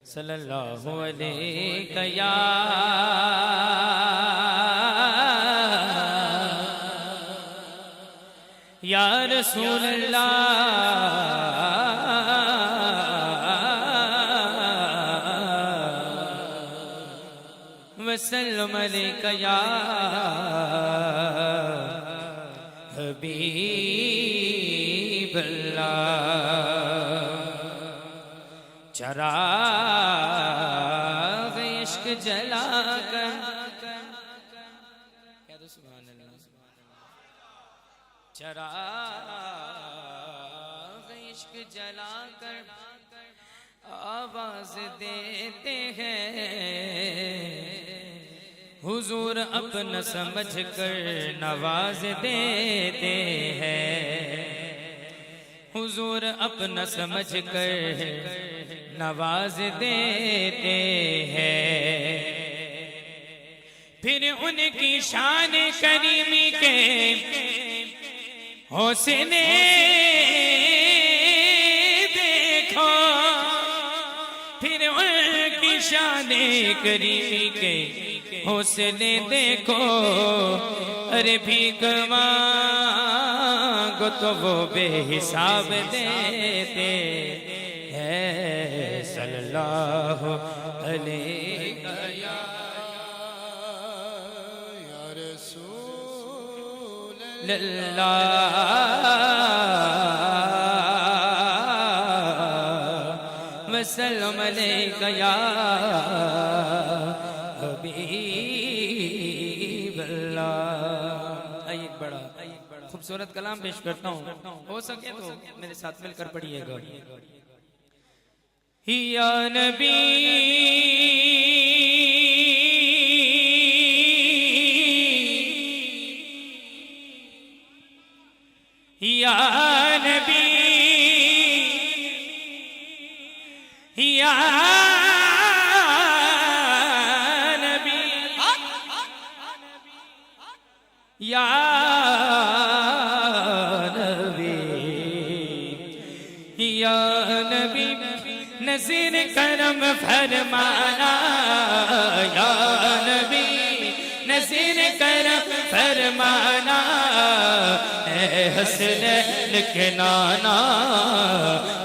صلی اللہ علیہ یا رسول اللہ وسلم علیک یا حبیب اللہ چراغ عشق جلا کر سبحان اللہ چراغ عشق جلا کر آواز دیتے ہیں حضور اپنا سمجھ کر نواز دیتے ہیں حضور اپنا سمجھ کر نواز دیتے ہیں پھر ان کی شان کریمی کے حسن دیکھو پھر ان کی شان کریمی کے حسن دیکھو ارے بھیک مانگو تو وہ بے حساب دیتے ہیں صلی اللہ علیہ یا رسول اللہ وسلم علیک یا حبیب اللہ ایک بڑا خوبصورت کلام پیش کرتا ہوں ہو سکے تو میرے ساتھ مل کر پڑھیے گا یا نبی یا نبی یا نبی یا نبی یا نبی نذیر کرم فرمانا یا نبی نذیر کرم فرمانا اے حسنین کے نانا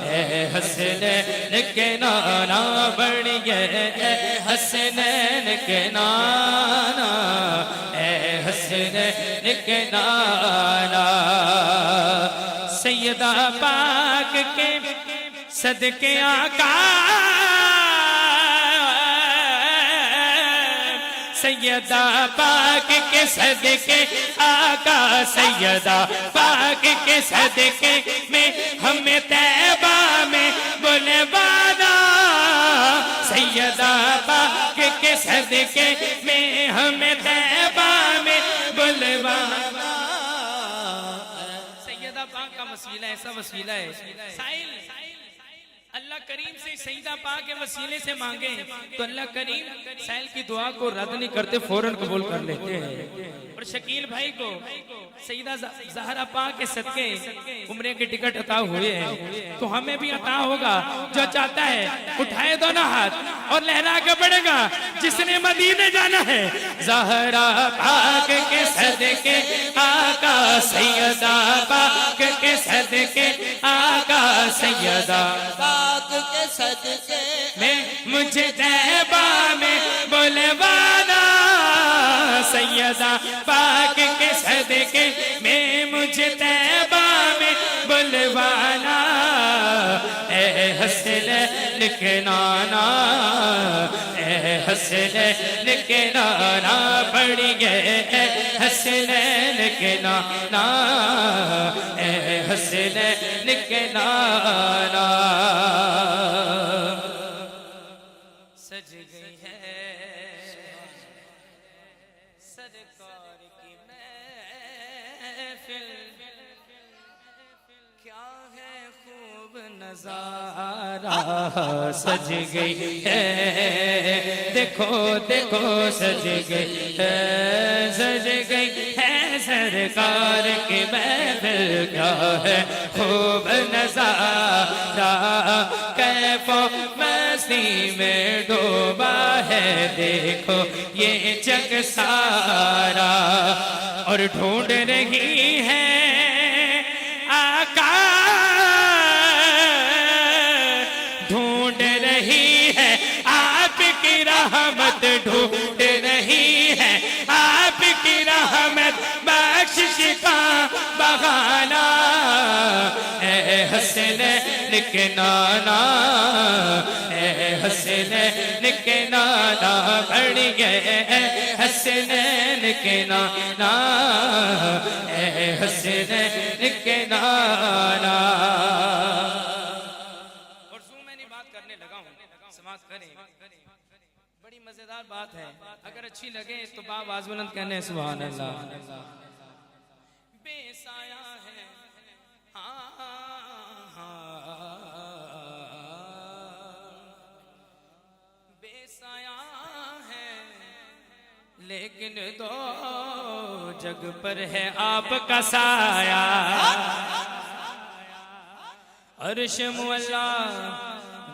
اے حسنین کے نانا بڑھئے اے حسنین کے نانا اے حسنین کے نانا سیدہ پاک کے صدقے آقا سیدہ پاک کے صدقے آقا سیدہ پاک کے صدقے میں ہمیں طیبہ میں بلوانا سیدہ پاک کے صدقے میں ہمیں طیبہ میں بلوانا سیدہ پاک کا وسیلہ ایسا وسیلہ ہے سائل اللہ کریم سے سیدہ پاک کے وسیلے سے مانگیں تو اللہ کریم سائل کی دعا کو رد نہیں کرتے فوراً قبول کر لیتے ہیں اور شکیل بھائی کو سیدہ زہرا پاک کے صدقے عمرے کے ٹکٹ عطا ہوئے ہیں تو ہمیں بھی عطا ہوگا جو چاہتا ہے اٹھائے دونوں ہاتھ اور لہرا کے بڑھے گا جس نے مدینے جانا ہے زہرا پاک کے صدقے آقا سیدہ پاک کے صدقے آقا سیدہ پاک کے صدقے میں مجھے طیبہ میں بلوانا سیدہ پاک کے صدقے میں مجھے طیبہ میں بلوانا اے حسنین کے نانا اے حسنین کے نانا بڑھئے اے حسنین کے نانا اے حسنین کے نانا سج گئی ہے سرکار کی محفل کیا ہے خوب نظارہ سج گئی ہے دیکھو دیکھو سج گئی ہے سج گئی ہے سج سرکار کی محفل کیا ہے خوب نظارہ کیف و مستی میں ڈوبا ہے دیکھو یہ جگ سارا اور ڈھونڈ رہی ہے آقا ڈھونڈ رہی ہے آپ کی رحمت ڈھونڈ رہی ہے آپ کی رحمت بخشش کا بہانہ اے حسنین کے نانا اے حسنین کے نانا بڑھ گئے اے حسنین کے نانا اے حسنین کے نانا سماعت کریں بڑی مزیدار بات ہے اگر اچھی لگے تو باآواز بلند کہنے سبحان اللہ بے سایہ ہے بے سایہ ہے لیکن دو جگ پر ہے آپ کا سایہ عرش معلا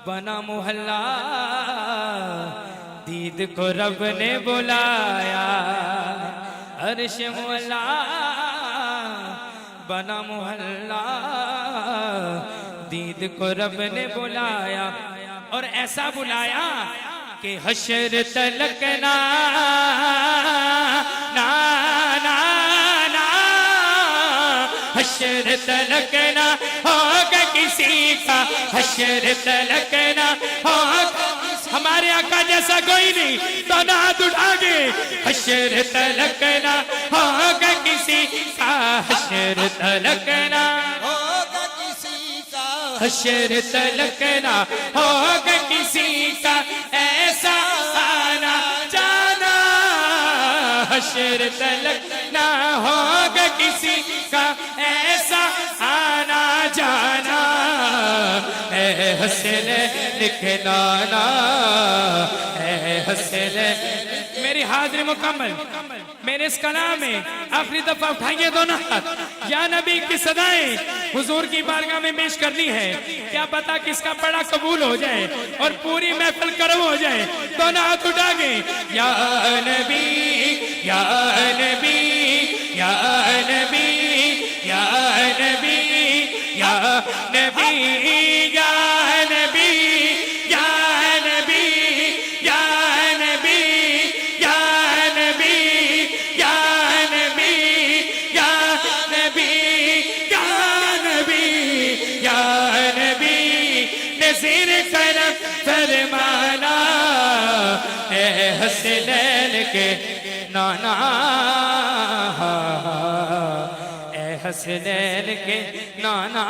بنا محلہ دید کو رب نے بلایا عرش معلا بنا محلہ دید کو رب نے بلایا اور ایسا بلایا کہ حشر تلک نا حشر تلک نہ ہوگا کسی کا حشر تلک نہ ہوگا ہمارے آقا جیسا کوئی نہیں تو نہ ہاتھ اٹھا گے حشر تلک نہ ہوگا کسی کا حشر تلک نہ ہوگا کسی کا حشر تلک نہ ہوگا کسی کا ایسا آنا جانا حشر تلک نہ ہوگا کسی کا ایسا آنا جانا اے حسنین کے نانا اے حسنین میری حاضری مکمل میرے اس کلام میں آخری دفعہ اٹھائیے دونوں ہاتھ یا نبی کی صدائیں حضور کی بارگاہ میں پیش کرنی ہے کیا پتا کس کا پڑا قبول ہو جائے اور پوری محفل کرم ہو جائے دونوں ہاتھ اٹھا گئے یا نبی یا نبی یا نبی یا نبی یا نبی یا نبی یا نبی یا نبی یا نبی یا نبی یا نبی یا نبی یا نبی نذیر کرم فرمانا اے حسنین کے نانا اے حسنین کے نانا